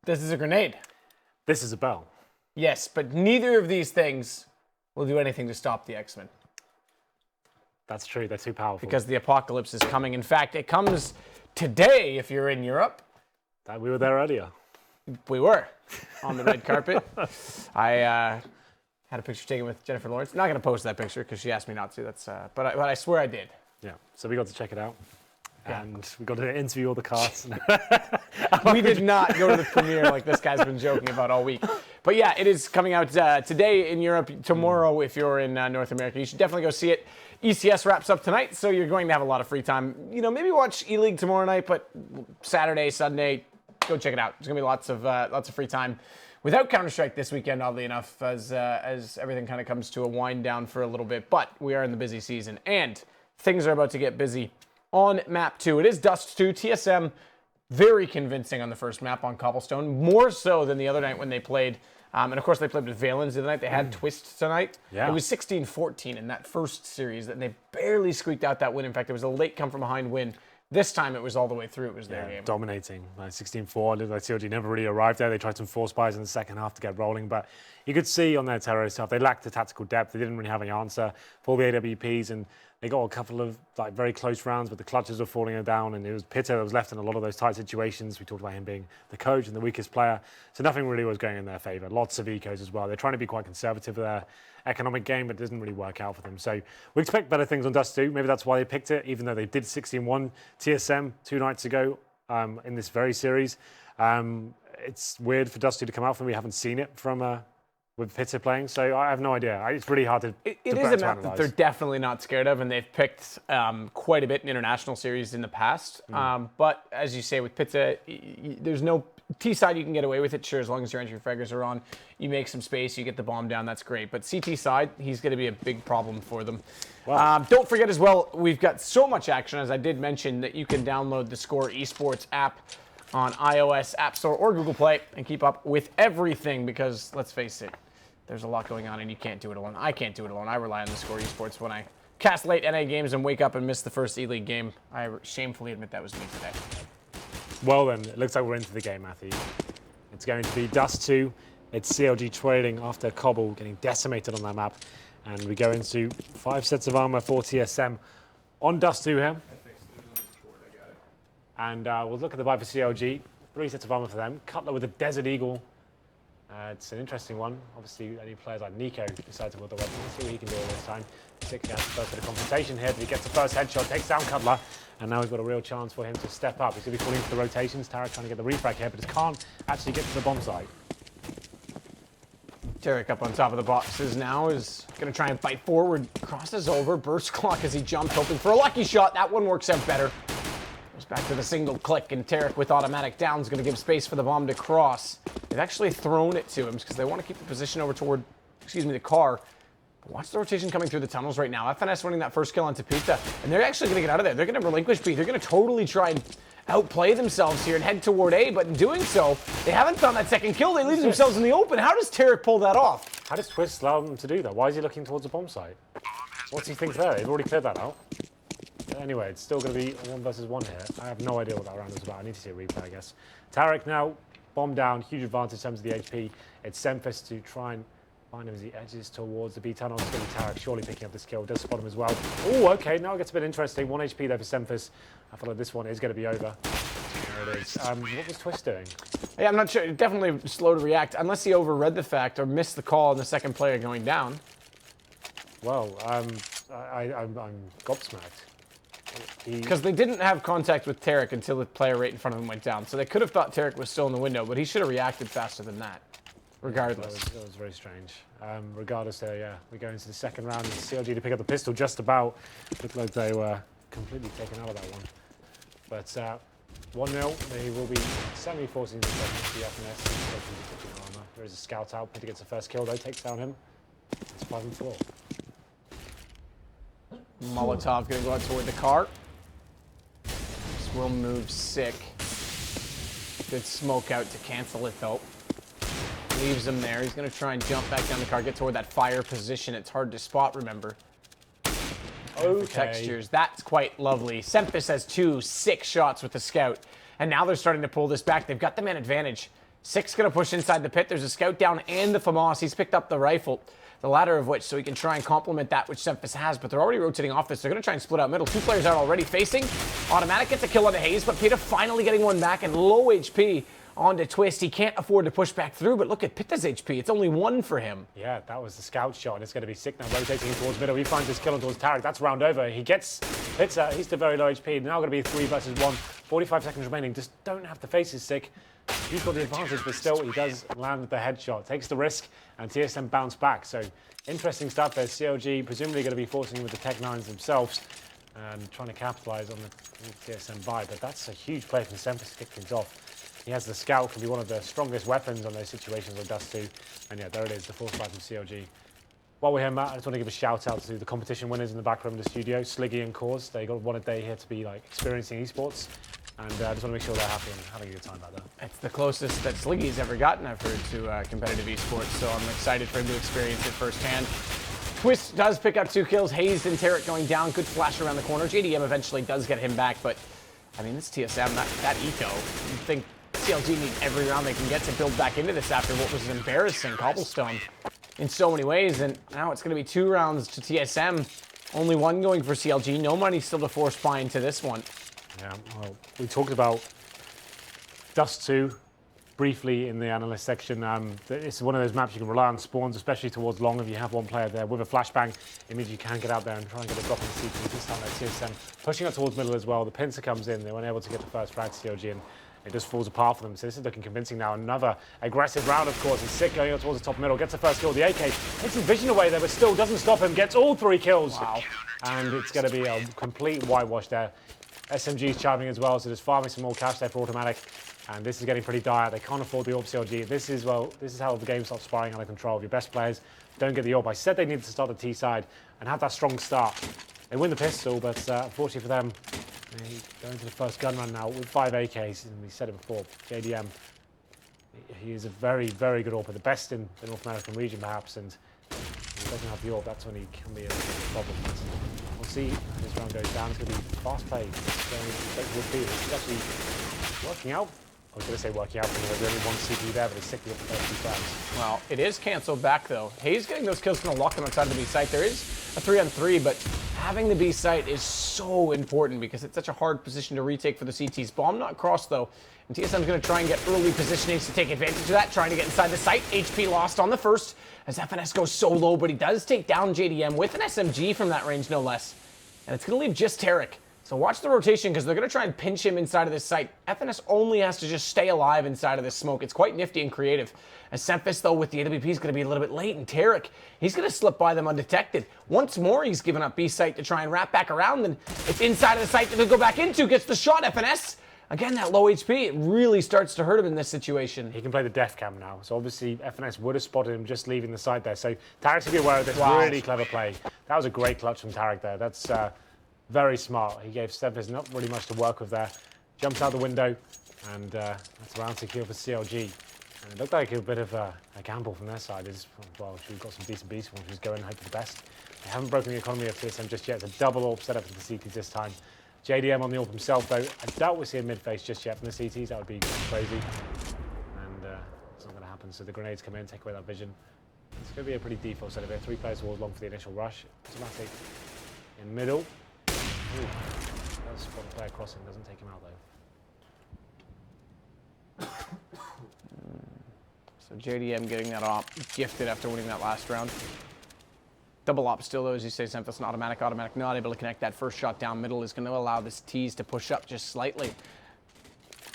This is a grenade. This is a bell. Yes, but neither of these things will do anything to stop the X-Men. That's true. They're too powerful. Because the apocalypse is coming. In fact, it comes today if you're in Europe. We were there earlier. We were on the red carpet. I had a picture taken with Jennifer Lawrence. Not going to post that picture because she asked me not to. But I swear I did. Yeah. So we got to check it out. And we got to interview all the cast. We did not go to the premiere like this guy's been joking about all week. But yeah, it is coming out today in Europe, tomorrow if you're in North America. You should definitely go see it. ECS wraps up tonight, so you're going to have a lot of free time. You know, maybe watch E-League tomorrow night, but Saturday, Sunday, go check it out. There's going to be lots of free time without Counter-Strike this weekend, oddly enough, as everything kind of comes to a wind down for a little bit. But we are in the busy season, and things are about to get busy on map 2. It is Dust 2. TSM, very convincing on the first map on Cobblestone, more so than the other night when they played. And of course, they played with Valens the other night. They had Twistzz tonight. Yeah. It was 16-14 in that first series, and they barely squeaked out that win. In fact, it was a late come-from-behind win. This time, it was all the way through. It was their game. Dominating. 16-4. Like CLG never really arrived there. They tried some force buys in the second half to get rolling, but you could see on their terror stuff, they lacked the tactical depth. They didn't really have any answer for the AWPs, and they got a couple of very close rounds, but the clutches were falling down, and it was Pita that was left in a lot of those tight situations. We talked about him being the coach and the weakest player, so nothing really was going in their favour. Lots of ecos as well. They're trying to be quite conservative with their economic game, but it doesn't really work out for them. So we expect better things on Dust 2. Maybe that's why they picked it, even though they did 16-1 TSM 2 nights ago in this very series. It's weird for Dust 2 to come out from. We haven't seen it from with Pita playing, so I have no idea. It's really hard to It is a map that they're definitely not scared of, and they've picked quite a bit in international series in the past. But as you say, with Pita, there's no T-side you can get away with it, sure, as long as your entry fraggers are on. You make some space, you get the bomb down, that's great. But CT side, he's going to be a big problem for them. Wow. Don't forget as well, we've got so much action, as I did mention, that you can download the Score Esports app on iOS App Store or Google Play and keep up with everything because, let's face it, there's a lot going on and you can't do it alone. I can't do it alone. I rely on the Score Esports when I cast late NA games and wake up and miss the first E-League game. I shamefully admit that was me today. Well then, it looks like we're into the game, Matthew. It's going to be Dust 2. It's CLG trailing after Cobble getting decimated on that map. And we go into 5 sets of armor for TSM on Dust 2 here. And we'll look at the buy for CLG. 3 sets of armor for them. Cutler with a Desert Eagle. It's an interesting one. Obviously, any players like Nico decide to wield the weapon. Let's see what he can do this time. Celik has first bit of confrontation here, but he gets the first headshot, takes down Cutler, and now we've got a real chance for him to step up. He's going to be calling for the rotations. Tarik trying to get the refrag here, but just can't actually get to the bomb site. Tarik up on top of the boxes now is going to try and fight forward. Crosses over, burst clock as he jumps, hoping for a lucky shot. That one works out better. Goes back to the single click, and Tarik with automatic down is going to give space for the bomb to cross. They've actually thrown it to him because they want to keep the position over toward, the car. But watch the rotation coming through the tunnels right now. FNS winning that first kill onto Pita, and they're actually going to get out of there. They're going to relinquish B. They're going to totally try and outplay themselves here and head toward A, but in doing so, they haven't found that second kill. They leave themselves in the open. How does Tarik pull that off? How does Twistzz allow them to do that? Why is he looking towards the bomb site? What's he think there? They've already cleared that out. Anyway, it's still going to be 1 versus 1 here. I have no idea what that round was about. I need to see a replay, I guess. Tarik now, bomb down, huge advantage in terms of the HP. It's SEMPHIS to try and find him as he edges towards the B tunnel. It's going to be Tarik surely picking up this kill. Does spot him as well. Oh, okay, now it gets a bit interesting. 1 HP there for SEMPHIS. I feel like this one is going to be over. There it is. What was Twistzz doing? Yeah, I'm not sure. Definitely slow to react, unless he overread the fact or missed the call on the second player going down. Well, I'm gobsmacked. Because they didn't have contact with Tarik until the player right in front of him went down. So they could have thought Tarik was still in the window, but he should have reacted faster than that, regardless. That was very strange. Regardless there, yeah. We go into the second round. It's CLG to pick up the pistol just about. Looked like they were completely taken out of that one. But 1-0, they will be semi-forcing the FNS. Armor. There is a scout out. Pita gets the first kill though, takes down him. It's 5-4. Molotov going to go out toward the car. This will move sick. Good smoke out to cancel it though. Leaves him there. He's going to try and jump back down the car, get toward that fire position. It's hard to spot, remember. Okay. Textures, that's quite lovely. SEMPHIS has 2 sick shots with the scout. And now they're starting to pull this back. They've got the man advantage. Six going to push inside the pit. There's a scout down and the FAMAS. He's picked up the rifle, the latter of which, so he can try and complement that which SEMPHIS has, but they're already rotating off this. They're going to try and split out middle. Two players out already facing. autimatic gets a kill on the hazed, but Pita finally getting one back, and low HP onto Twistzz. He can't afford to push back through, but look at Pita's HP. It's only one for him. Yeah, that was the scout shot, and it's going to be sick now, rotating in towards middle. He finds his kill towards Tarik. That's round over. He gets Pita. He's still very low HP. Now going to be 3 versus 1. 45 seconds remaining. Just don't have to face his sick. He's got the advantage, but still he does land with the headshot. Takes the risk, and TSM bounce back. So interesting stuff there. CLG presumably going to be forcing with the Tech 9s themselves and trying to capitalize on the TSM buy. But that's a huge play from SEMPHIS to kick things off. He has the scout, can be one of the strongest weapons on those situations with Dust 2. And yeah, there it is, the force buy from CLG. While we're here, Matt, I just want to give a shout out to the competition winners in the back room of the studio, Sliggy and Cause. They got one a day here to be like experiencing esports. And I just want to make sure they're happy and having a good time about that. It's the closest that Sliggy's ever gotten, I've heard, to competitive esports, so I'm excited for him to experience it firsthand. Twistzz does pick up 2 kills. Hazed and Tarik going down. Good flash around the corner. JDM eventually does get him back, but I mean, this TSM, that eco, you'd think CLG need every round they can get to build back into this after what was an embarrassing cobblestone in so many ways, and now it's going to be 2 rounds to TSM. Only 1 going for CLG. No money still to force buy into this one. Yeah, well, we talked about Dust 2 briefly in the analyst section. It's one of those maps you can rely on spawns, especially towards long. If you have one player there with a flashbang, it means you can get out there and try and get a drop in the CT. This time, TSM pushing up towards middle as well. The pincer comes in. They weren't able to get the first frag to CLG, and it just falls apart for them. So this is looking convincing now. Another aggressive round, of course. He's sick going up towards the top middle. Gets the first kill. The AK hits his vision away there, but still doesn't stop him. Gets all 3 kills. Wow. And it's going to be a complete whitewash there. SMG's charming as well, so just farming some more cash there for autimatic. And this is getting pretty dire. They can't afford the AWP CLG. This is how the game starts spiraling out of control. If your best players don't get the AWP. I said they needed to start the T side and have that strong start. They win the pistol, but unfortunately for them, they go into the first gun run now with 5 AKs. And we said it before, JDM, he is a very, very good AWPer. The best in the North American region, perhaps. And if he doesn't have the AWP, that's when he can be a problem. We'll see how this round goes down. It's going to be fast played. It's actually working out. I was going to say working out because there's only 1 CPU there, but he's sick with the first 2 frags. Well, it is canceled back, though. Hayes getting those kills going to lock them outside of the B site. There is a 3-on-3, but having the B site is so important because it's such a hard position to retake for the CTs. Bomb not crossed, though. And TSM's going to try and get early positionings to take advantage of that, trying to get inside the site. HP lost on the first as FNS goes so low, but he does take down JDM with an SMG from that range, no less. And it's going to leave just Tarik. So watch the rotation because they're going to try and pinch him inside of this site. FNS only has to just stay alive inside of this smoke. It's quite nifty and creative. As SEMPHIS, though, with the AWP is going to be a little bit late. And Tarik, he's going to slip by them undetected. Once more, he's given up B site to try and wrap back around. And it's inside of the site that he'll go back into. Gets the shot, FNS. Again, that low HP, it really starts to hurt him in this situation. He can play the def cam now. So obviously, FNS would have spotted him just leaving the side there. So Tarik should be aware of this. Wow. Really clever play. That was a great clutch from Tarik there. That's very smart. He gave SEMPHIS not really much to work with there. Jumps out the window, and that's a round secure for CLG. And it looked like a bit of a gamble from their side. Well, we've got some decent beats ones. Who's going and hope for the best. They haven't broken the economy of TSM just yet. It's a double AWP set up for the CTs this time. JDM on the AWP himself, though. I doubt we'll see a mid-face just yet from the CTs. That would be crazy. And it's not going to happen. So the grenades come in, take away that vision. It's going to be a pretty default setup here. 3 players towards long for the initial rush. Automatic in middle. Ooh, that's spot player crossing, doesn't take him out though. So JDM getting that op gifted after winning that last round. Double op still though, as you say, SEMPHIS and autimatic not able to connect. That first shot down middle is going to allow this tease to push up just slightly.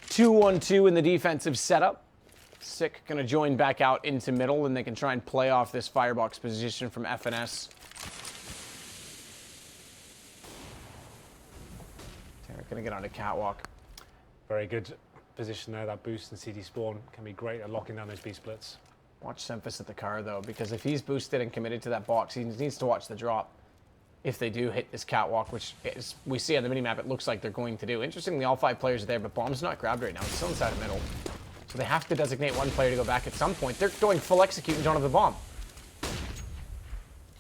2-1-2 in the defensive setup. Sick going to join back out into middle, and they can try and play off this firebox position from FNS. Going to get onto catwalk. Very good position there. That boost and CT spawn can be great at locking down those B splits. Watch SEMPHIS at the car though, because if he's boosted and committed to that box, he needs to watch the drop. If they do hit this catwalk, which is, we see on the minimap, it looks like they're going to do. Interestingly, all 5 players are there, but bomb's not grabbed right now. It's still inside the middle. So they have to designate 1 player to go back at some point. They're going full execute and don't have the bomb.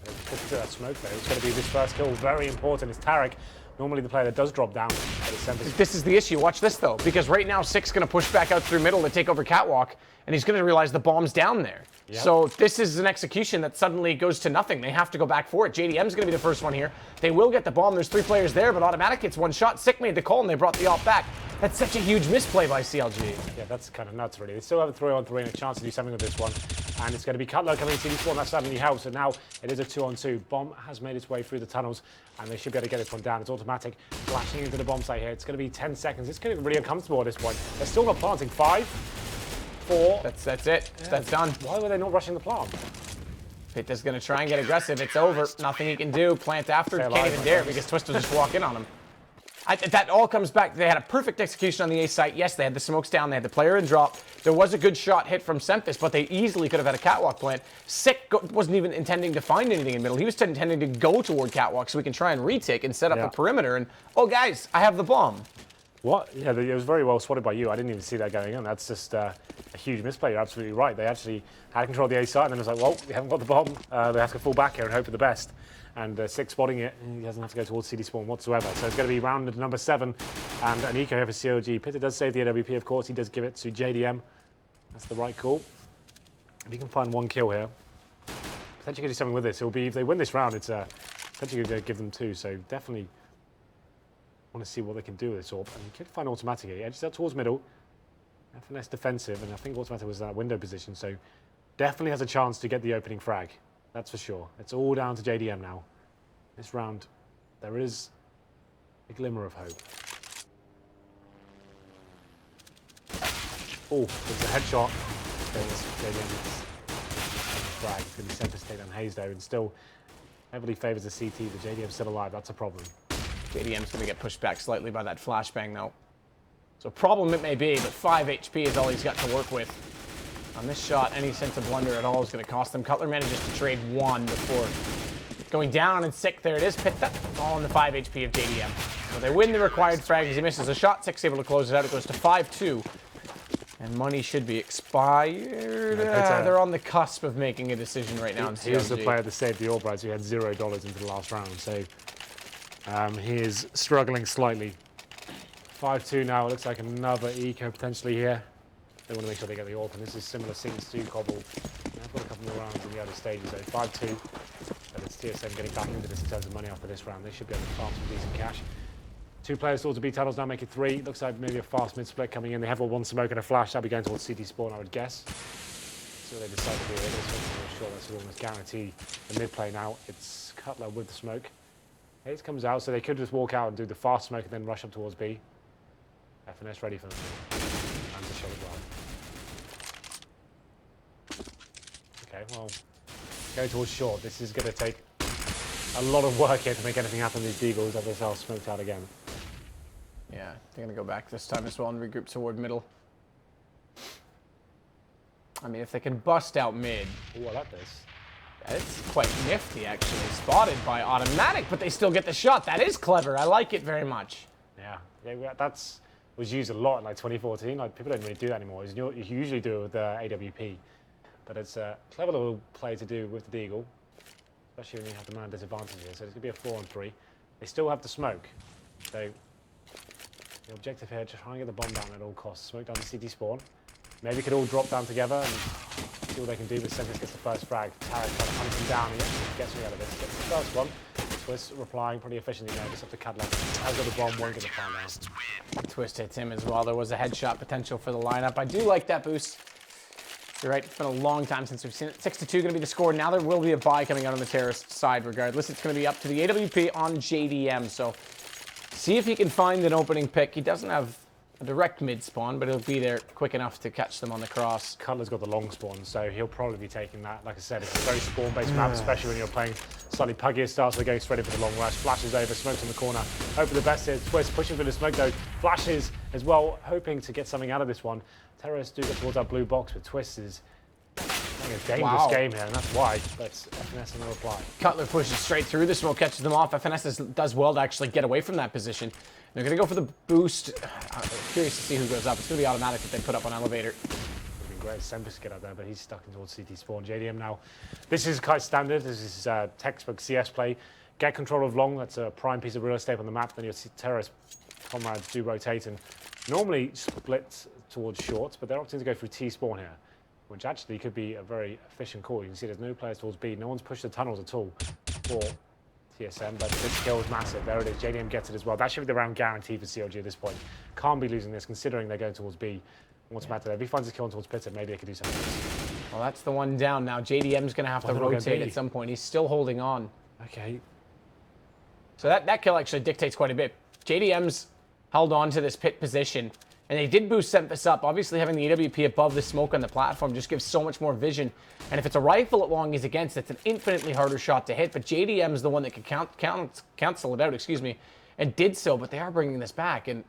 Push into that smoke though. It's going to be this first kill. Very important. It's Tarik normally the player that does drop down at the SEMPHIS. This is the issue. Watch this, though, because right now, Sik's going to push back out through middle to take over Catwalk, and he's going to realize the bomb's down there. Yep. So this is an execution that suddenly goes to nothing. They have to go back for it. JDM's going to be the first one here. They will get the bomb. There's 3 players there, but autimatic gets one shot. Sik made the call, and they brought the op back. That's such a huge misplay by CLG. Yeah, that's kind of nuts, really. They still have a 3-on-3 and a chance to do something with this one. And it's going to be Cutler coming into this one. That certainly helps. And now it is a 2-on-2. Bomb has made its way through the tunnels, and they should be able to get this one down. It's autimatic, flashing into the bomb site here. It's going to be 10 seconds. It's going to be really uncomfortable at this point. They're still not planting. 5, 4. That's it. Yeah. That's done. Why were they not rushing the plant? Pita's going to try and get aggressive. It's over. Nothing he can do. Plant after. Can't even dare because Twistzz will just walk in on him. That all comes back. They had a perfect execution on the A site. Yes, they had the smokes down. They had the player in drop. There was a good shot hit from SEMPHIS, but they easily could have had a catwalk plant. Sik wasn't even intending to find anything in middle. He was intending to go toward catwalk so we can try and retake and set up a perimeter. And, oh, guys, I have the bomb. What? Yeah, it was very well spotted by you. I didn't even see that going on. That's just a huge misplay. You're absolutely right. They actually had control of the A site, and then it was like, well, we haven't got the bomb. They have to fall back here and hope for the best. And Sik spotting it, he doesn't have to go towards CD spawn whatsoever. So it's going to be round number 7, and an eco here for CLG. Pita does save the AWP, of course. He does give it to JDM. That's the right call. If he can find 1 kill here, potentially could do something with this. It'll be, if they win this round, it's potentially going to give them 2. So definitely want to see what they can do with this AWP. And he could find autimatic here. He edges out towards middle. FNS defensive, and I think autimatic was in that window position. So definitely has a chance to get the opening frag. That's for sure. It's all down to JDM now. This round, there is a glimmer of hope. Oh, there's a headshot. There's JDM. Frag. It's going to be SEMPHIS take down hazed there, and still heavily favours the CT. The JDM's still alive. That's a problem. JDM's going to get pushed back slightly by that flashbang, though. So problem it may be, but 5 HP is all he's got to work with. On this shot, any sense of blunder at all is going to cost them. Cutler manages to trade 1 before going down, and Sik, there it is. Pita, all on the 5 HP of JDM. So they win the required frag as he misses a shot. Sik's able to close it out. It goes to 5-2. And money should be expired. They're on the cusp of making a decision right now. He was the player that saved the AWP, so he had $0 into the last round. So he is struggling slightly. 5-2 now. It looks like another eco potentially here. They want to make sure they get the AWP, and this is similar scenes to Cobble. They've got a couple more rounds in the other stages, so 5-2. But it's TSM getting back into this in terms of money after this round. They should be able to farm some decent cash. 2 players towards the B tunnels, now make it 3. Looks like maybe a fast mid-split coming in. They have 1 smoke and a flash. That'll be going towards CT spawn, I would guess. So they decide to do it. They're sure that's almost guaranteed the mid-play now. It's Cutler with the smoke. Hayes comes out, so they could just walk out and do the fast smoke and then rush up towards B. FNS ready for them. And the shot as well. Okay, well, go towards short. This is going to take a lot of work here to make anything happen. These Deagles have themselves smoked out again. Yeah, they're going to go back this time as well and regroup toward middle. I mean, if they can bust out mid. Oh, I like this. It's quite nifty, actually. Spotted by autimatic, but they still get the shot. That is clever. I like it very much. Yeah, that's was used a lot in like 2014. Like, people don't really do that anymore. You usually do it with AWP. But it's a clever little play to do with the Deagle, especially when you have the man disadvantage here. So it's going to be a 4-on-3. They still have the smoke. So the objective here, just try and get the bomb down at all costs. Smoke down the CT spawn. Maybe could all drop down together and see what they can do. But SEMPHIS gets the first frag. Tarik trying to hunt him down. He gets me out of this. Gets the first one. Twistzz replying pretty efficiently there. Just up to Cutler. Has got the bomb. Won't get the fan now. Twistzz hits him as well. There was a headshot potential for the lineup. I do like that boost. You're right, it's been a long time since we've seen it. 6-2 going to be the score. Now there will be a buy coming out on the terrorist side regardless. It's going to be up to the AWP on JDM. So see if he can find an opening pick. He doesn't have a direct mid spawn, but he'll be there quick enough to catch them on the cross. Cutler's got the long spawn, so he'll probably be taking that. Like I said, it's a very spawn-based map, especially when you're playing slightly puggier styles. So they're going straight in for the long rush. Flashes over, smokes in the corner. Hope for the best here. Twistzz pushing for the smoke though. Flashes as well, hoping to get something out of this one. Terrorists do get towards that blue box, but Twistzz is playing a dangerous game here, and that's why. But FNS in the reply. Cutler pushes straight through. The smoke catches them off. FNS does well to actually get away from that position. They're going to go for the boost. I'm curious to see who goes up. It's going to be autimatic that they put up on elevator. It would have been great SEMPHIS to get up there, but he's stuck in towards CT spawn. JDM now. This is quite standard. This is textbook CS play. get control of long, that's a prime piece of real estate on the map, then your terrorist comrades do rotate and normally split towards shorts, but they're opting to go through T-spawn here, which actually could be a very efficient call. You can see there's no players towards B. No one's pushed the tunnels at all for TSM, but this kill is massive. There it is. JDM gets it as well. That should be the round guarantee for CLG at this point. Can't be losing this, considering they're going towards B. What's matter? If he finds his kill towards Pita, maybe they could do something. Well, that's the one down now. JDM's going to have to rotate at some point. He's still holding on. Okay. So that kill actually dictates quite a bit. JDM's held on to this pit position, and they did boost SEMPHIS up. Obviously, having the EWP above the smoke on the platform just gives so much more vision. And if it's a rifle at long he's against, it's an infinitely harder shot to hit. But JDM's the one that can cancel it out, and did so. But they are bringing this back, and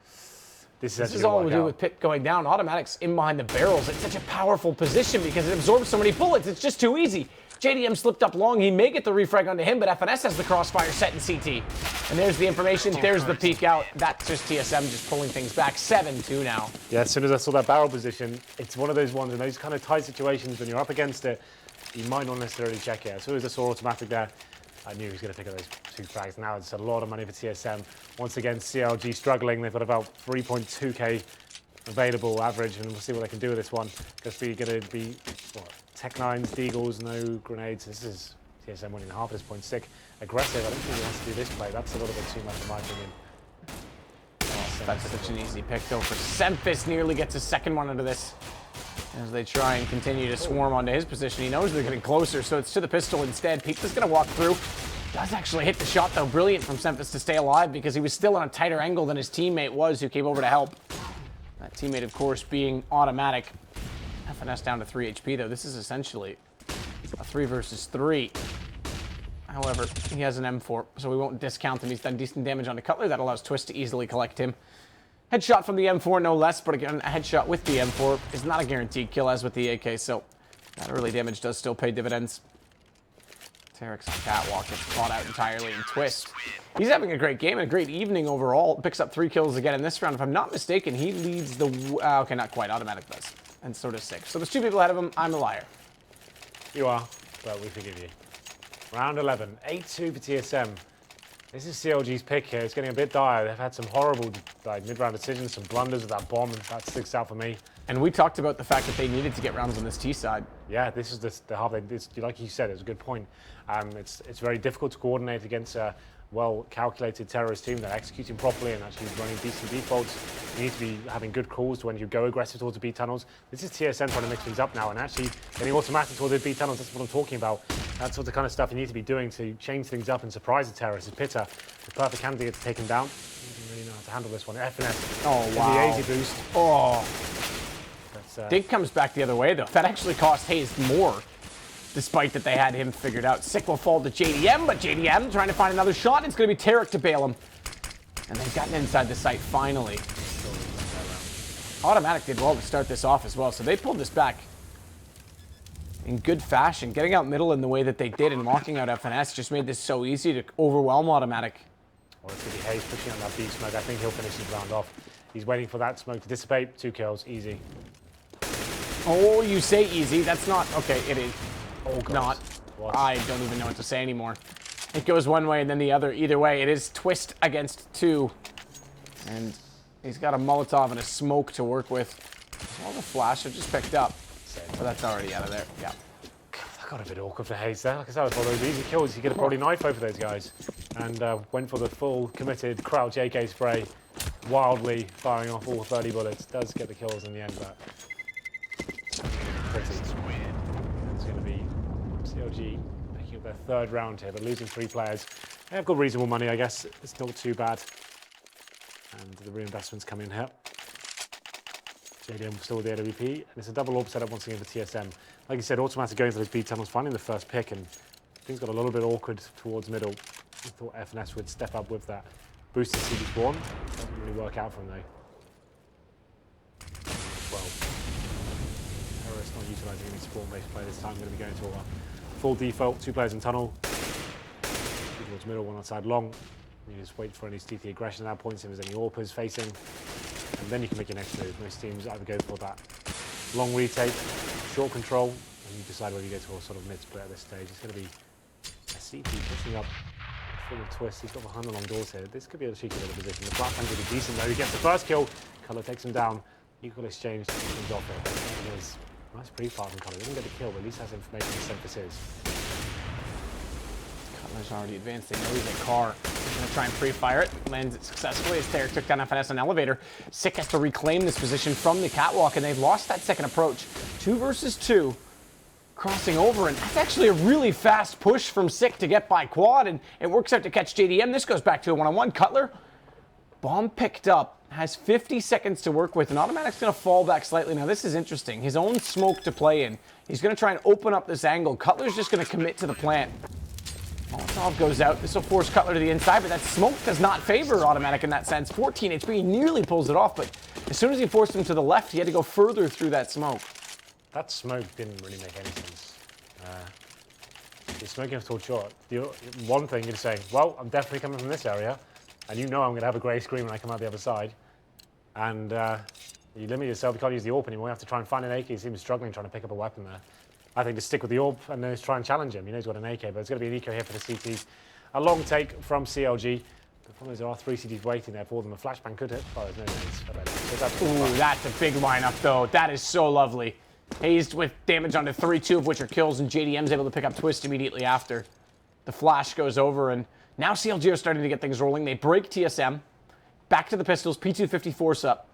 this is all we do with pit going down. Automatics in behind the barrels. It's such a powerful position because it absorbs so many bullets. It's just too easy. JDM slipped up long. He may get the refrag onto him, but FNS has the crossfire set in CT. And there's the information. There's the peek out. That's just TSM just pulling things back. 7-2 now. Yeah, as soon as I saw that barrel position, it's one of those ones in those kind of tight situations when you're up against it, you might not necessarily check it. As soon as I saw automatic there, I knew he was going to pick up those 2 frags. Now it's a lot of money for TSM. Once again, CLG struggling. They've got about 3.2k available average, and we'll see what they can do with this one. Because we're going to be, what, Tech 9s, Deagles, no grenades. This is TSM winning half at this point. Sick, aggressive. I don't think he wants to do this play. That's a little bit too much in my opinion. Oh, that's such an easy pick though for SEMPHIS. Nearly gets a second one out of this as they try and continue to swarm onto his position. He knows they're getting closer, so it's to the pistol instead. Pita's going to walk through. Does actually hit the shot though. Brilliant from SEMPHIS to stay alive because he was still on a tighter angle than his teammate was, who came over to help. That teammate, of course, being autimatic. FNS down to 3 HP though. This is essentially a 3 versus 3. However, he has an M4, so we won't discount him. He's done decent damage on the Cutler. That allows Twistzz to easily collect him. Headshot from the M4, no less, but again, a headshot with the M4 is not a guaranteed kill as with the AK, so that early damage does still pay dividends. Tarik's catwalk gets caught out entirely, and Twistzz, he's having a great game and a great evening overall. Picks up 3 kills again in this round. If I'm not mistaken, he leads the... okay, not quite. Autimatic does. And so does 6. So there's 2 people ahead of him. I'm a liar. You are, but we forgive you. Round 11, 8-2 for TSM. This is CLG's pick here. It's getting a bit dire. They've had some horrible mid-round decisions, some blunders with that bomb, and that sticks out for me. And we talked about the fact that they needed to get rounds on this T side. Yeah, this is the half. Like you said, it was a good point. It's very difficult to coordinate against a well-calculated terrorist team. They're executing properly and actually running decent defaults. You need to be having good calls to when you go aggressive towards the B tunnels. This is TSM trying to mix things up now and actually getting automatic towards the B tunnels. That's what I'm talking about. That's what the kind of stuff you need to be doing to change things up and surprise the terrorists. Pita, the perfect candidate to take him down. He doesn't really know how to handle this one. FNS. Oh, wow. The easy boost. Oh. Dig comes back the other way, though. That actually cost hazed more, despite that they had him figured out. Sick will fall to JDM, but JDM trying to find another shot. It's going to be Tarik to bail him. And they've gotten inside the site finally. Autimatic did well to start this off as well, so they pulled this back in good fashion. Getting out middle in the way that they did and locking out FNS just made this so easy to overwhelm Autimatic. Well, it's going to be Hayes pushing on that B smoke. I think he'll finish his round off. He's waiting for that smoke to dissipate. 2 kills, easy. Oh, you say easy. That's not... okay, it is not. What? I don't even know what to say anymore. It goes one way and then the other. Either way, it is Twistzz against 2. And he's got a Molotov and a smoke to work with. All the flash I just picked up. So that's already out of there. Yeah. That got a bit awkward for Hayes there. Like I said, I thought those easy kills. He could have probably knifed over those guys. And went for the full committed crouch AK spray. Wildly firing off all 30 bullets. Does get the kills in the end, but... pretty. It's going to be CLG picking up their 3rd round here. They're losing 3 players. They have got reasonable money, I guess. It's not too bad. And the reinvestments come in here. JDM still with the AWP. And it's a double orb setup once again for TSM. Like you said, automatic going to those B tunnels, finding the first pick, and things got a little bit awkward towards middle. I thought FNS would step up with that boosted CB1. Doesn't really work out for him though. Well, terrorists not utilising any spawn-based play this time. Going to be going to a full default. 2 players in tunnel. 2 towards middle, 1 outside long. You just wait for any CT aggression at that point, see if there's any AWPers facing. And then you can make your next move. Most teams either go for that long retake, short control, and you decide whether you go to a sort of mid-split at this stage. It's going to be a CT pushing up full of Twistzz. He's got behind the long doors here. This could be a cheeky little position. The flashbang's really decent though. He gets the first kill. Cutler takes him down. Equal exchange. Comes off it. It is nice pre-fire from Cutler. Doesn't get the kill, but at least has information that SEMPHIS is. Cutler's already advanced. They know he's a car. He's going to try and pre-fire it. Lands it successfully as Tarik took down FNS on elevator. Sick has to reclaim this position from the catwalk, and they've lost that second approach. 2 versus 2. Crossing over, and that's actually a really fast push from Sick to get by Quad, and it works out to catch JDM. This goes back to a one-on-one. Cutler, bomb picked up, has 50 seconds to work with, and autimatic's going to fall back slightly. Now this is interesting. His own smoke to play in. He's going to try and open up this angle. Cutler's just going to commit to the plant. Molotov goes out. This will force Cutler to the inside, but that smoke does not favor autimatic in that sense. 14 HP, he nearly pulls it off, but as soon as he forced him to the left, he had to go further through that smoke. That smoke didn't really make any sense. You're smoking a tall shot. One thing you're saying, well, I'm definitely coming from this area, and you know I'm going to have a grey screen when I come out the other side. And you limit yourself, you can't use the AWP anymore. You have to try and find an AK. He seems struggling trying to pick up a weapon there. I think just stick with the AWP and then just try and challenge him. You know he's got an AK, but it's going to be an eco here for the CTs. A long take from CLG. The problem is there are 3 CTs waiting there for them. A flashbang could hit. Oh, there's no nades. Ooh, that's a big lineup, though. That is so lovely. Hazed with damage onto 3, 2 of which are kills, and JDM's able to pick up Twistzz immediately after. The flash goes over, and now CLG are starting to get things rolling. They break TSM. Back to the pistols. P254's up.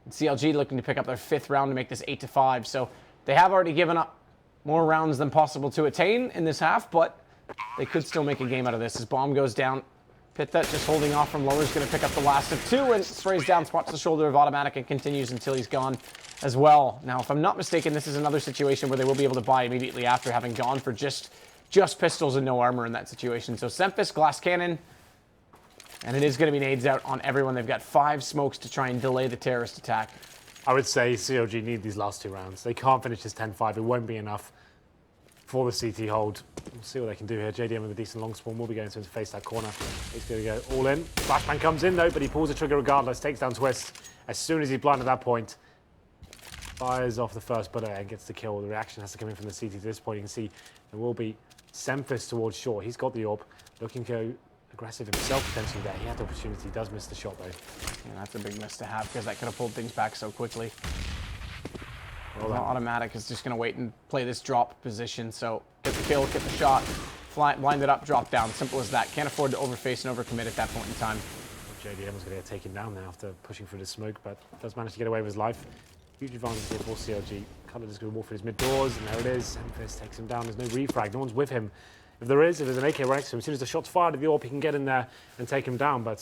And CLG looking to pick up their 5th round to make this 8-5. So they have already given up more rounds than possible to attain in this half, but they could still make a game out of this as bomb goes down. Pita just holding off from lower is going to pick up the last of 2 and sprays down, spots the shoulder of autimatic and continues until he's gone as well. Now, if I'm not mistaken, this is another situation where they will be able to buy immediately after having gone for just pistols and no armor in that situation. So SEMPHIS, glass cannon, and it is going to be nades out on everyone. They've got 5 smokes to try and delay the terrorist attack. I would say CLG need these last 2 rounds. They can't finish this 10-5. It won't be enough for the CT hold. We'll see what they can do here. JDM with a decent long spawn will be going to face that corner. He's going to go all in. Flashbang comes in though, but he pulls the trigger regardless. Takes down Twistzz. As soon as he's blind at that point, fires off the first bullet and gets the kill. The reaction has to come in from the CT to this point. You can see there will be SEMPHIS towards short. He's got the AWP. Looking to go aggressive himself potentially there. He had the opportunity. He does miss the shot though. Yeah, that's a big miss to have because that could have pulled things back so quickly. Well, autimatic is just going to wait and play this drop position. So get the kill, get the shot, blind it up, drop down. Simple as that. Can't afford to overface and overcommit at that point in time. JDM was going to get taken down there after pushing through the smoke, but does manage to get away with his life. Huge advantage here for CLG. Cutler just going to walk through his mid doors, and there it is. SEMPHIS takes him down. There's no refrag. No one's with him. If there's an AK right next to him, as soon as the shot's fired at the AWP, he can get in there and take him down. But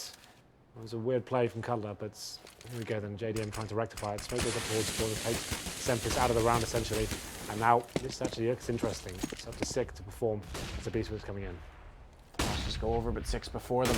it was a weird play from Cutler, but here we go then. JDM trying to rectify it. Smoke goes up towards the corner, takes SEMPHIS out of the round essentially. And now this actually looks interesting. It's up to Sick to perform as the beast was coming in. Let's just go over, but 6 before them.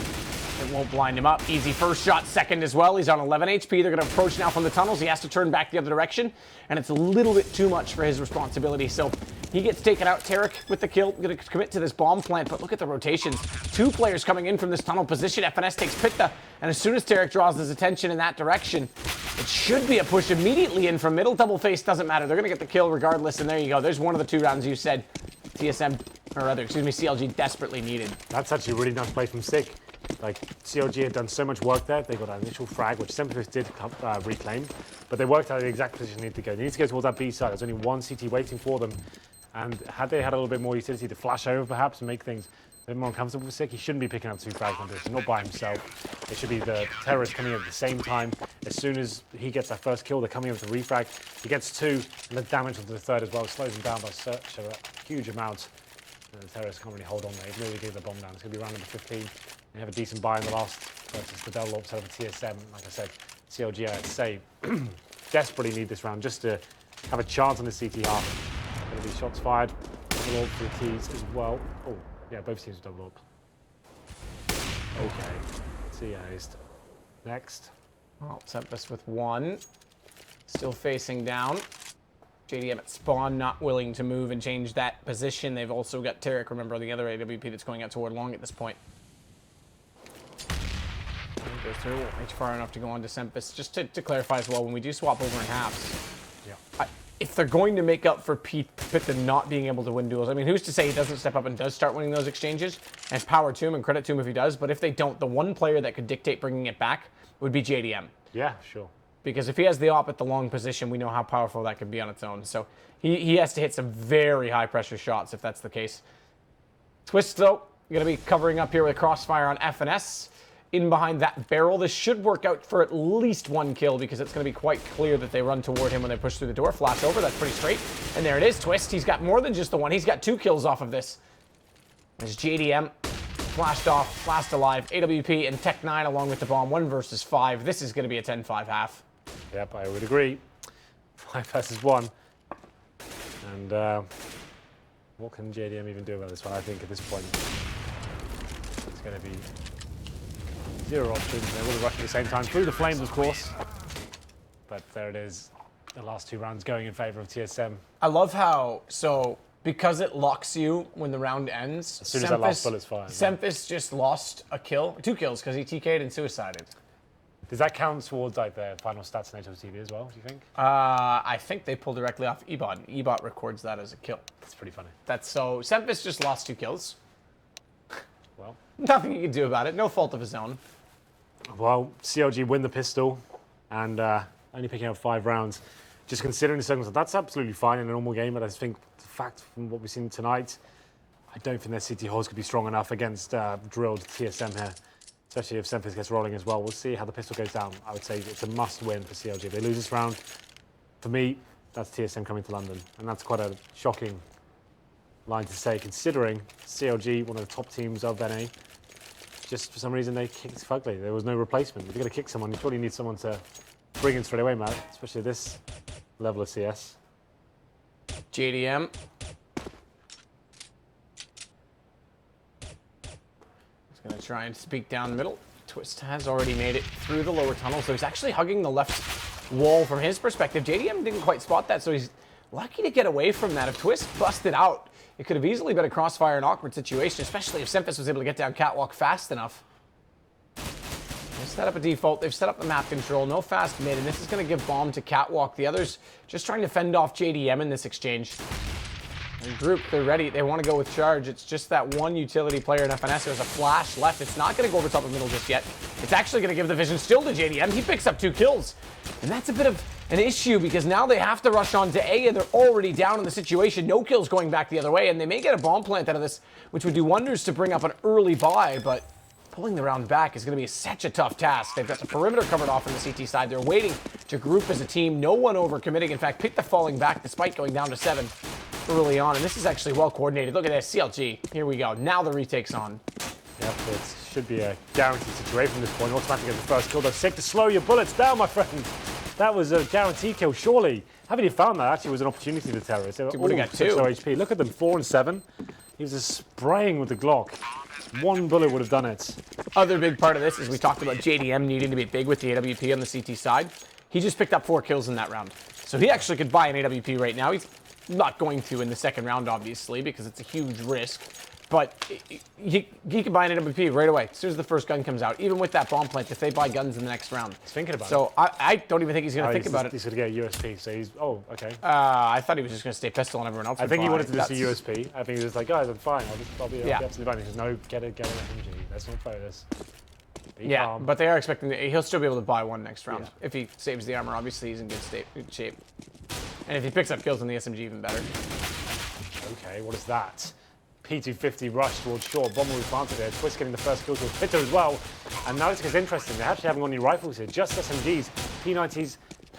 It won't blind him up. Easy first shot, second as well. He's on 11 HP. They're going to approach now from the tunnels. He has to turn back the other direction, and it's a little bit too much for his responsibility. So he gets taken out. Tarik with the kill, going to commit to this bomb plant, but look at the rotations. 2 players coming in from this tunnel position. FNS takes Pita, and as soon as Tarik draws his attention in that direction, it should be a push immediately in from middle. Double face doesn't matter. They're going to get the kill regardless, and there you go. There's one of the 2 rounds you said TSM, or rather, excuse me, CLG desperately needed. That's actually a really nice play from Sick. Like, CLG had done so much work there. They got an initial frag, which SEMPHIS did reclaim, but they worked out the exact position they need to go. They need to go towards that B side. There's only 1 CT waiting for them, and had they had a little bit more utility to flash over, perhaps, and make things a bit more uncomfortable for Sick, he shouldn't be picking up 2 frags on this, not by himself. It should be the terrorists coming in at the same time. As soon as he gets that first kill, they're coming in with the refrag. He gets 2, and the damage to the 3rd as well slows him down by such a huge amount. And the terrorists can't really hold on there. He's nearly gave the bomb down. It's going to be round number 15. They have a decent buy in the last versus the double ops over TSM. Like I said, CLG, I'd say, desperately need this round just to have a chance on the CT half. Going to be shots fired. Double op for the T's as well. Oh, yeah, both teams are double op. Okay, see hazed. Next. Well, SEMPHIS with 1. Still facing down. JDM at spawn, not willing to move and change that position. They've also got Tarik, remember, the other AWP that's going out toward long at this point. Goes through, won't reach far enough to go on to SEMPHIS. Just to clarify as well, when we do swap over in halves, Yeah. if they're going to make up for Pita not being able to win duels, I mean, who's to say he doesn't step up and does start winning those exchanges? And power to him and credit to him if he does. But if they don't, the one player that could dictate bringing it back would be JDM. Yeah, sure. Because if he has the op at the long position, we know how powerful that could be on its own. So he has to hit some very high pressure shots if that's the case. Twistzz, though, going to be covering up here with Crossfire on FNS. In behind that barrel, this should work out for at least one kill because it's going to be quite clear that they run toward him when they push through the door. Flash over, that's pretty straight. And there it is, Twistzz. He's got more than just the one. He's got 2 kills off of this. There's JDM. Flashed off, last alive. AWP and Tech9 along with the bomb. 1 versus 5. This is going to be a 10-5 half. Yep, I would agree. 5 versus 1. And what can JDM even do about this one? I think at this point, it's going to be 0 options. They will rush at the same time through the flames, of course. But there it is. The last 2 rounds going in favor of TSM. I love how, so because it locks you when the round ends, As soon as that last bullet's fired. SEMPHIS just lost a kill, 2 kills, because he TK'd and suicided. Does that count towards like the final stats in HLTV as well, do you think? I think they pull directly off eBot. eBot records that as a kill. That's pretty funny. That's so, SEMPHIS just lost 2 kills. Well. Nothing you can do about it, no fault of his own. Well, CLG win the pistol and only picking up 5 rounds. Just considering the circumstances, that's absolutely fine in a normal game, but I think the fact from what we've seen tonight, I don't think their CT holds could be strong enough against drilled TSM here, especially if SEMPHIS gets rolling as well. We'll see how the pistol goes down. I would say it's a must-win for CLG. If they lose this round, for me, that's TSM coming to London, and that's quite a shocking line to say, considering CLG, one of the top teams of NA, just for some reason they kicked Fugly. There was no replacement. If you're going to kick someone, you surely need someone to bring in straight away, Matt, especially this level of CS. JDM. He's going to try and speak down the middle. Twistzz has already made it through the lower tunnel, so he's actually hugging the left wall from his perspective. JDM didn't quite spot that, so he's lucky to get away from that. If Twistzz busted out, it could have easily been a crossfire and awkward situation, especially if SEMPHIS was able to get down catwalk fast enough. They've set up a default, they've set up the map control, no fast mid, and this is going to give bomb to catwalk. The others just trying to fend off JDM in this exchange. And group, they're ready, they want to go with charge. It's just that one utility player in FNS. There's a flash left. It's not going to go over top of middle just yet. It's actually going to give the vision still to JDM. He picks up 2 kills. And that's a bit of an issue because now they have to rush on to A and they're already down in the situation. No kills going back the other way, and they may get a bomb plant out of this, which would do wonders to bring up an early buy, but pulling the round back is going to be such a tough task. They've got the perimeter covered off on the CT side. They're waiting to group as a team. No one overcommitting. In fact, Pita falling back despite going down to 7 early on, and this is actually well coordinated. Look at this, CLG. Here we go. Now the retake's on. Yep, it should be a guaranteed situation from this point. Automatic gets the first kill. That's sick to slow your bullets down, my friend. That was a guaranteed kill, surely. Haven't you found that? Actually, was an opportunity to terrorists. They would have got 2. Low HP. Look at them, 4 and 7. He was just spraying with the Glock. 1 bullet would have done it. Other big part of this is we talked about JDM needing to be big with the AWP on the CT side. He just picked up 4 kills in that round. So he actually could buy an AWP right now. He's not going to in the second round, obviously, because it's a huge risk. But he could buy an AWP right away, as soon as the first gun comes out. Even with that bomb plant, if they buy guns in the next round. He's thinking about it. So I don't even think he's going to think about it. He's going to get a USP, so he's, oh, okay. I thought he was just going to stay pistol and everyone else I think he wanted to just a USP. I think he was like, guys, I'm fine. I'll be absolutely fine. He says, no, get an HenryG. Let's not play this. Be calm. But they are expecting he'll still be able to buy 1 next round. If he saves the armor, obviously he's in good shape. And if he picks up kills on the SMG, even better. Okay, what is that? P250 rush towards short. Bomber was planted there. Twistzz getting the first kill towards Pita as well. And now it's interesting. They actually haven't got any rifles here. Just SMGs, P90s,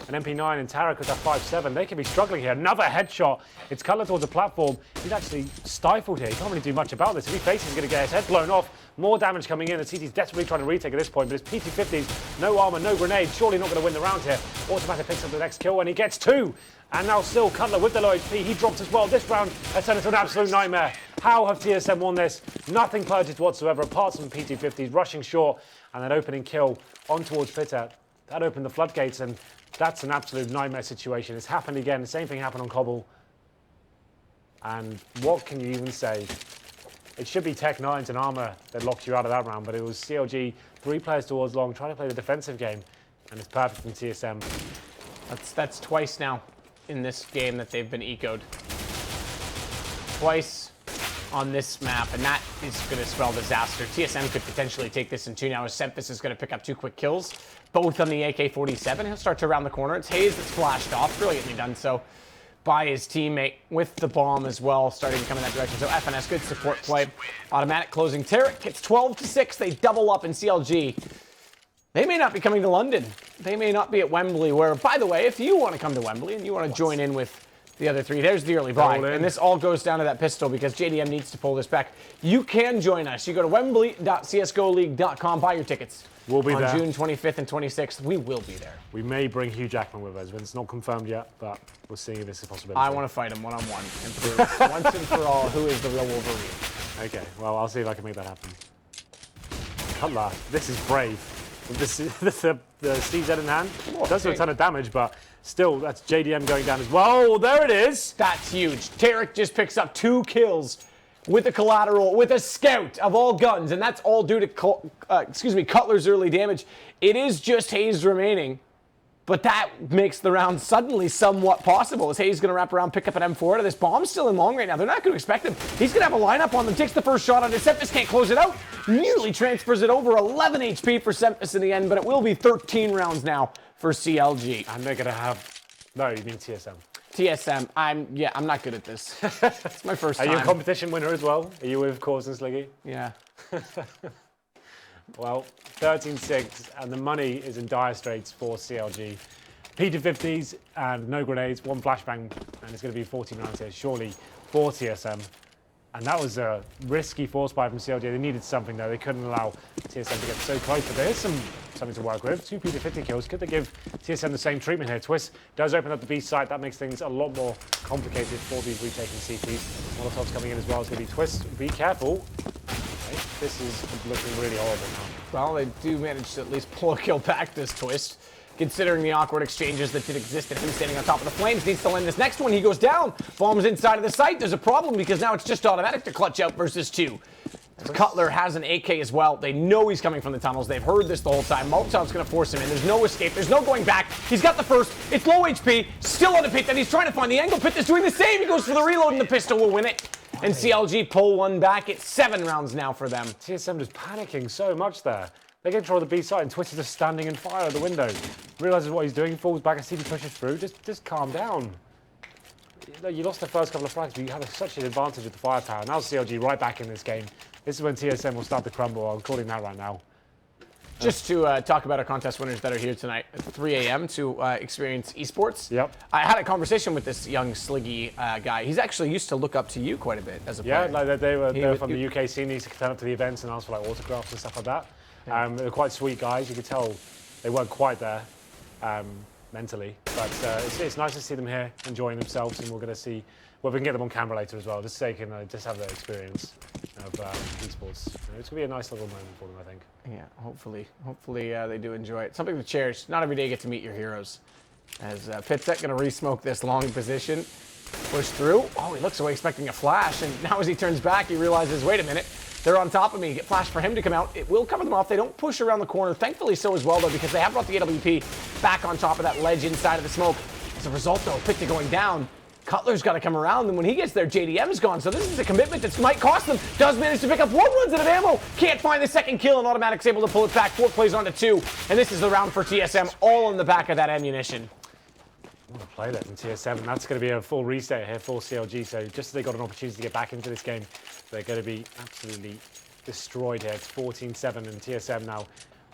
and MP9 and Tarik with that 5.7. They could be struggling here. Another headshot. It's Cutler towards the platform. He's actually stifled here. He can't really do much about this. If he faces, he's going to get his head blown off. More damage coming in. The CT's desperately trying to retake at this point, but it's P250s. No armor, no grenade. Surely not going to win the round here. Autimatic picks up the next kill, and he gets 2. And now still Cutler with the low HP. He drops as well. This round has turned into an absolute nightmare. How have TSM won this? Nothing purchased whatsoever, apart from P250s rushing short and an opening kill on towards Pita. That opened the floodgates, and that's an absolute nightmare situation. It's happened again. The same thing happened on Cobble. And what can you even say? It should be Tech9s and armor that locked you out of that round, but it was CLG, 3 players towards long, trying to play the defensive game, and it's perfect from TSM. That's twice now in this game that they've been ecoed. Twice on this map, and that is going to spell disaster. TSM could potentially take this in 2 now, as SEMPHIS is going to pick up 2 quick kills, both on the AK-47. He'll start to round the corner. It's hazed that's flashed off, brilliantly done so by his teammate with the bomb as well, starting to come in that direction. So FNS, good support play. autimatic closing Tarik. It's 12-6. They double up in CLG. They may not be coming to London. They may not be at Wembley, where, by the way, if you want to come to Wembley and you want to join in with the other 3, there's the early buy. And this all goes down to that pistol because JDM needs to pull this back. You can join us. You go to wembley.csgoleague.com, buy your tickets. We'll be there. On June 25th and 26th, we will be there. We may bring Hugh Jackman with us. It's not confirmed yet, but we'll see if this is a possibility. I want to fight him one-on-one and prove once and for all who is the real Wolverine. Okay, well, I'll see if I can make that happen. Cutler, this is brave. With the Steve's head in hand, does do a ton of damage, but still, that's JDM going down as well. Oh, there it is. That's huge. Tarik just picks up 2 kills with the collateral, with a scout of all guns, and that's all due to Cutler's early damage. It is just hazed remaining, but that makes the round suddenly somewhat possible. As hazed going to wrap around, pick up an M4 out of this bomb still in long right now. They're not going to expect him. He's going to have a lineup on them, takes the first shot on it. SEMPHIS can't close it out. Nearly transfers it over. 11 HP for SEMPHIS in the end, but it will be 13 rounds now for CLG. And they're going to have, no, you mean TSM. TSM, I'm not good at this. It's my first time. Are you a competition winner as well? Are you with Course and Sliggy? Yeah. Well, 13-6, and the money is in dire straits for CLG. Pita 50s and no grenades, 1 flashbang, and it's going to be 14 rounds here, surely, for TSM. And that was a risky force buy from CLG. They needed something, though. They couldn't allow TSM to get so close, but there is something to work with. 2 Pita 50 kills. Could they give TSM the same treatment here? Twistzz does open up the B site. That makes things a lot more complicated for these retaking CTs. Molotov's coming in as well. It's going to be Twistzz. Be careful. Okay, this is looking really horrible now. Well, they do manage to at least pull a kill back, this Twistzz. Considering the awkward exchanges that did exist and him standing on top of the flames, needs to land this next one. He goes down. Bombs inside of the site. There's a problem because now it's just autimatic to clutch out versus 2. As Cutler has an AK as well. They know he's coming from the tunnels. They've heard this the whole time. Molotov's going to force him in. There's no escape. There's no going back. He's got the first. It's low HP. Still on the pit. Then he's trying to find the angle. Pit is doing the same. He goes for the reload and the pistol will win it. And CLG pull one back. It's 7 rounds now for them. TSM just panicking so much there. They get control of the B side and Twistzz is standing in fire at the window. Realizes what he's doing, falls back, and CD pushes through. Just calm down. You lost the first couple of frags, but you had such an advantage with the firepower. Now CLG right back in this game. This is when TSM will start to crumble. I'm calling that right now. Just to talk about our contest winners that are here tonight at 3 a.m. to experience esports. Yep. I had a conversation with this young Sliggy guy. He's actually used to look up to you quite a bit as a player. Yeah, like they were from the UK scene. He used to turn up to the events and ask for like autographs and stuff like that. Yeah. They're quite sweet guys. You could tell they weren't quite there mentally, but it's nice to see them here enjoying themselves, and we're going to see whether we can get them on camera later as well, just so they can just have their experience of esports. It's going to be a nice little moment for them, I think. Yeah, hopefully they do enjoy it. Something to cherish. Not every day you get to meet your heroes. As Pita going to re-smoke this long position, push through. Oh, he looks away expecting a flash, and now as he turns back, he realizes, wait a minute. They're on top of me. Get flash for him to come out. It will cover them off. They don't push around the corner. Thankfully so as well, though, because they have brought the AWP back on top of that ledge inside of the smoke. As a result, though, Pita going down. Cutler's got to come around, and when he gets there, JDM's gone. So this is a commitment that might cost them. Does manage to pick up 1, runs out of ammo. Can't find the second kill, and autimatic's able to pull it back. 4 plays on to 2. And this is the round for TSM, all in the back of that ammunition. What a play there from TSM, and that's going to be a full reset here for CLG. So just as they got an opportunity to get back into this game, they're going to be absolutely destroyed here. It's 14-7, and TSM now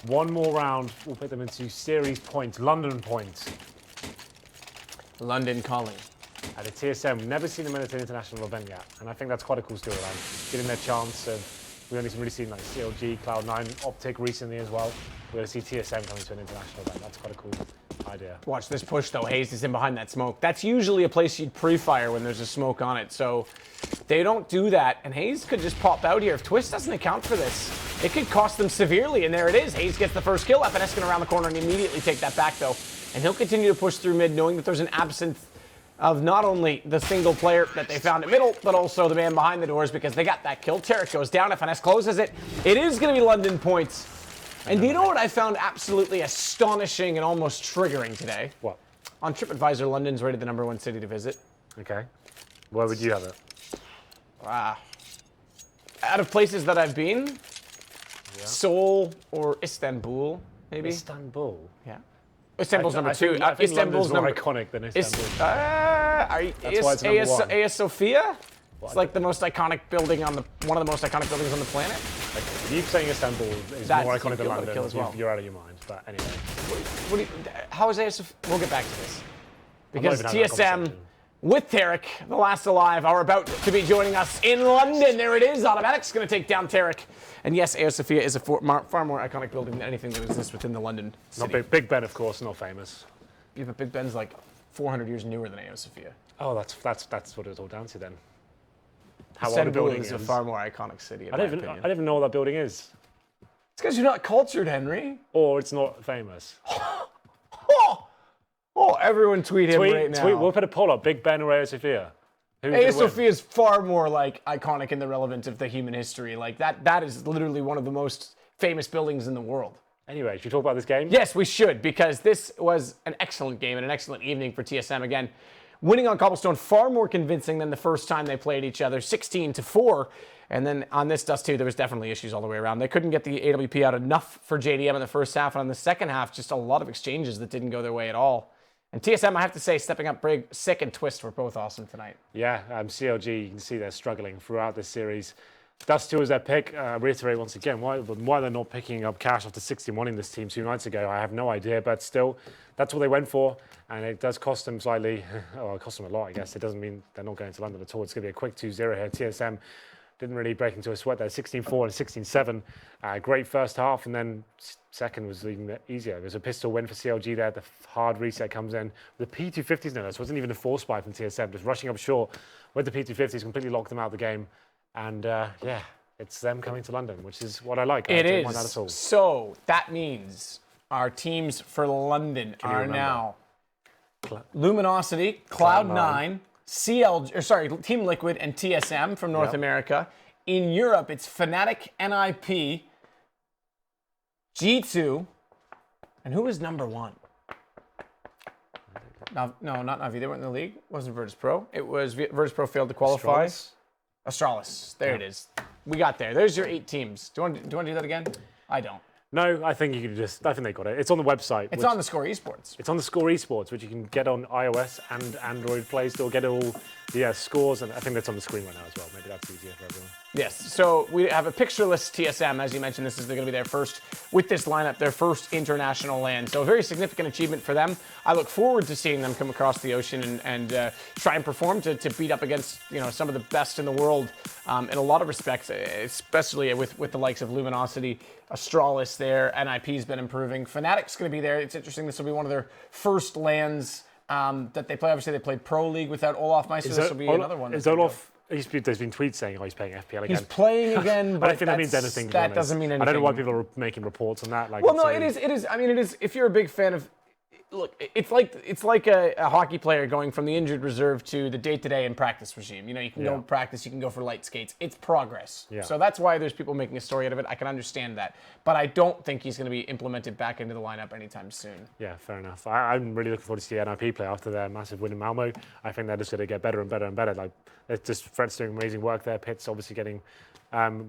1 more round will put them into series points, London points. London calling. And the TSM, never seen them at an international event yet, and I think that's quite a cool storyline. Getting their chance of, we've only really seen like CLG, Cloud9, Optic recently as well. We're going to see TSM coming to an international event. That's quite a cool idea. Watch this push though. Hazed is in behind that smoke. That's usually a place you'd pre-fire when there's a smoke on it. So they don't do that. And Hazed could just pop out here. If Twistzz doesn't account for this, it could cost them severely. And there it is. Hazed gets the first kill. FNS going around the corner and immediately take that back though. And he'll continue to push through mid, knowing that there's an absence of not only the single player that they found at middle, but also the man behind the doors, because they got that kill. Tarik goes down. FNS closes it. It is going to be London points. And do you know what I found absolutely astonishing and almost triggering today? What? On TripAdvisor, London's rated the #1 city to visit. Okay. Where would you have it? Out of places that I've been, Seoul or Istanbul, maybe. Istanbul. Yeah. Istanbul's number 2. I think Istanbul's London's more number iconic than Istanbul. That's why it's number 1. Hagia Sophia? It's like the most iconic building one of the most iconic buildings on the planet. If you saying Istanbul is That's more iconic than kill London, as well. you're out of your mind. But anyway. How is Hagia Sophia? We'll get back to this. Because not even having that TSM conversation. with Tarik, the last alive, are about to be joining us in London. There it is. autimatic's going to take down Tarik. And yes, Hagia Sophia is a far more iconic building than anything that exists within the London city. Not Big Ben, of course, not famous. Yeah, but Big Ben's like 400 years newer than Hagia Sophia. Oh, that's what it's all down to then. How old a Istanbul building is a far more iconic city, in I my don't opinion. even know what that building is. It's because you're not cultured, Henry. Or it's not famous. Oh, everyone tweet him right now. We'll put a poll up. Big Ben or Hagia Sophia? Who's Hagia gonna win? Sophia is far more like iconic in the relevance of the human history. Like that is literally one of the most famous buildings in the world. Anyway, should we talk about this game? Yes, we should, because this was an excellent game and an excellent evening for TSM. Again, winning on Cobblestone far more convincing than the first time they played each other, 16-4. And then on this Dust 2, there was definitely issues all the way around. They couldn't get the AWP out enough for JDM in the first half, and on the second half, just a lot of exchanges that didn't go their way at all. And TSM, I have to say, stepping up big, Sick and Twistzz were both awesome tonight. Yeah, CLG, you can see they're struggling throughout this series. Dust 2 is their pick. Reiterate once again, why they're not picking up cash after 61 in this team 2 nights ago, I have no idea. But still, that's what they went for. And it does cost them slightly, well, it cost them a lot, I guess. It doesn't mean they're not going to London at all. It's going to be a quick 2-0 here. TSM didn't really break into a sweat there. 16-4 and 16-7. Great first half, and then second was even easier. There's a pistol win for CLG there. The hard reset comes in. The P250s, no, this wasn't even a force buy from TSM. Just rushing up short with the P250s, completely locked them out of the game. And yeah, it's them coming to London, which is what I like. It don't mind that at all. is. So that means our teams for London are now Luminosity, Cloud9, Team Liquid, and TSM from North America. In Europe, it's Fnatic, NIP, G2, and who was number 1? No, not Navi. They weren't in the league. It wasn't Virtus.pro. It was Virtus.pro failed to qualify. Astralis. There it is. We got there. There's your 8 teams. Do you want to do that again? I don't. No, I think you can I think they got it. It's on the website. It's on the Score Esports. It's on the Score Esports, which you can get on iOS and Android Play Store. Get all the scores, and I think that's on the screen right now as well. Maybe that's easier for everyone. Yes, so we have a pictureless TSM. As you mentioned, this is going to be their first, with this lineup, their first international land. So a very significant achievement for them. I look forward to seeing them come across the ocean and try and perform to beat up against some of the best in the world in a lot of respects, especially with the likes of Luminosity, Astralis there. NIP's been improving. Fnatic's going to be there. It's interesting. This will be one of their first lands that they play. Obviously, they played Pro League without Olaf Meister. This will be another one. Is Olaf? There's been tweets saying, he's playing FPL again. He's playing again, but I don't think that means anything. That doesn't mean anything. I don't know why people are making reports on that. Well, no, it is. I mean, it is. If you're a big fan of, look, it's like a hockey player going from the injured reserve to the day-to-day and practice regime. You can go practice, you can go for light skates. It's progress. Yeah. So that's why there's people making a story out of it. I can understand that, but I don't think he's going to be implemented back into the lineup anytime soon. Yeah, fair enough. I'm really looking forward to see NIP play after their massive win in Malmo. I think they're just going to get better and better and better. Like, it's just Fred's doing amazing work there. Pitt's obviously getting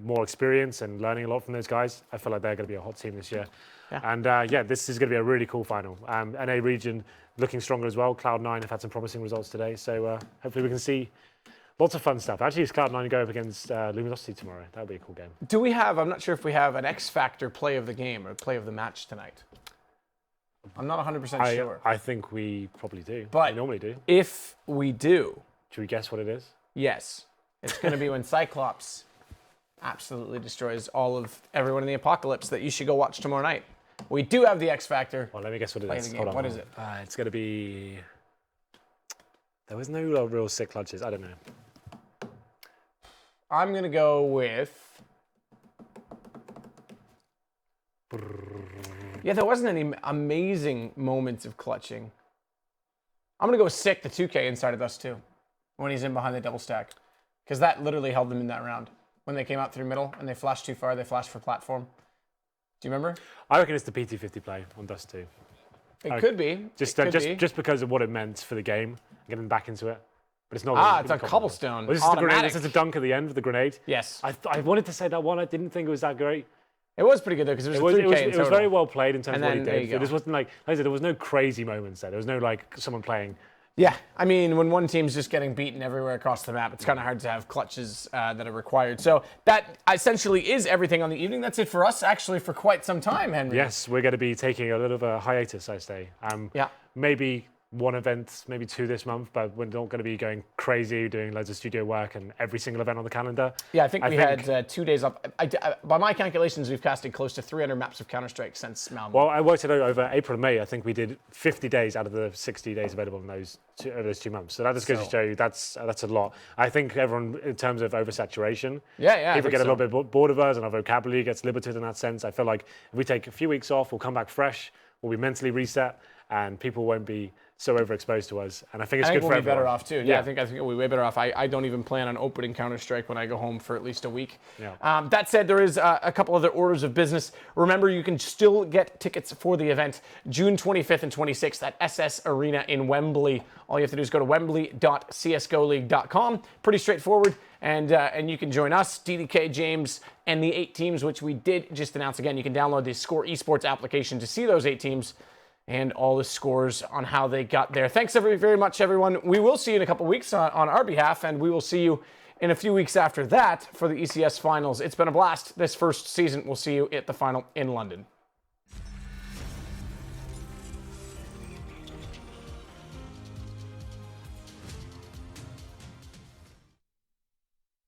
more experience and learning a lot from those guys. I feel like they're going to be a hot team this year. Yeah. And this is going to be a really cool final. NA region looking stronger as well. Cloud9 have had some promising results today. So hopefully we can see lots of fun stuff. Actually, it's Cloud9 go up against Luminosity tomorrow. That would be a cool game. Do we have, I'm not sure if we have an X Factor play of the game or play of the match tonight. I'm not 100% sure. I think we probably do. But we normally do. If we do. Should we guess what it is? Yes. It's going to be when Cyclops absolutely destroys all of everyone in the apocalypse that you should go watch tomorrow night. We do have the X Factor. Well, let me guess what it is. Hold on. What is it? It's going to be... There was no real sick clutches. I don't know. I'm going to go with... Yeah, there wasn't any amazing moments of clutching. I'm going to go Sick, the 2K inside of us too, when he's in behind the double stack. Because that literally held them in that round. When they came out through middle and they flashed too far, they flashed for platform. Do you remember? I reckon it's the P250 play on Dust 2. It could be. Just because of what it meant for the game, getting back into it. But it's not. It's a cobblestone. Well, this is the grenade. This is a dunk at the end with the grenade. Yes. I wanted to say that one. I didn't think it was that great. It was pretty good though because it was 3K it was very well played in terms of what he did. It just wasn't like I said, there was no crazy moments there. There was no like someone playing. Yeah, I mean, when one team's just getting beaten everywhere across the map, it's kind of hard to have clutches that are required. So that essentially is everything on the evening. That's it for us, actually, for quite some time, Henry. Yes, we're going to be taking a little of a hiatus, I say. Maybe one event, maybe two this month, but we're not going to be going crazy, doing loads of studio work and every single event on the calendar. Yeah, I think we had 2 days up. By my calculations, we've casted close to 300 maps of Counter-Strike since Malmo. Well, I worked it out over April and May. I think we did 50 days out of the 60 days available in those 2 months. So that just goes to show you that's a lot. I think everyone, in terms of oversaturation, people get a little bit bored of us and our vocabulary gets limited in that sense. I feel like if we take a few weeks off, we'll come back fresh, we'll be mentally reset, and people won't be so overexposed to us, and I think it's good for everyone. We'll be better off too. Yeah, I think we'll be way better off. I don't even plan on opening Counter-Strike when I go home for at least a week. Yeah. That said, there is a couple other orders of business. Remember, you can still get tickets for the event June 25th and 26th at SS Arena in Wembley. All you have to do is go to wembley.csgoleague.com. Pretty straightforward, and you can join us, DDK, James, and the 8 teams, which we did just announce again. You can download the Score Esports application to see those 8 teams and all the scores on how they got there. Thanks very much, everyone. We will see you in a couple weeks on our behalf, and we will see you in a few weeks after that for the ECS finals. It's been a blast this first season. We'll see you at the final in London.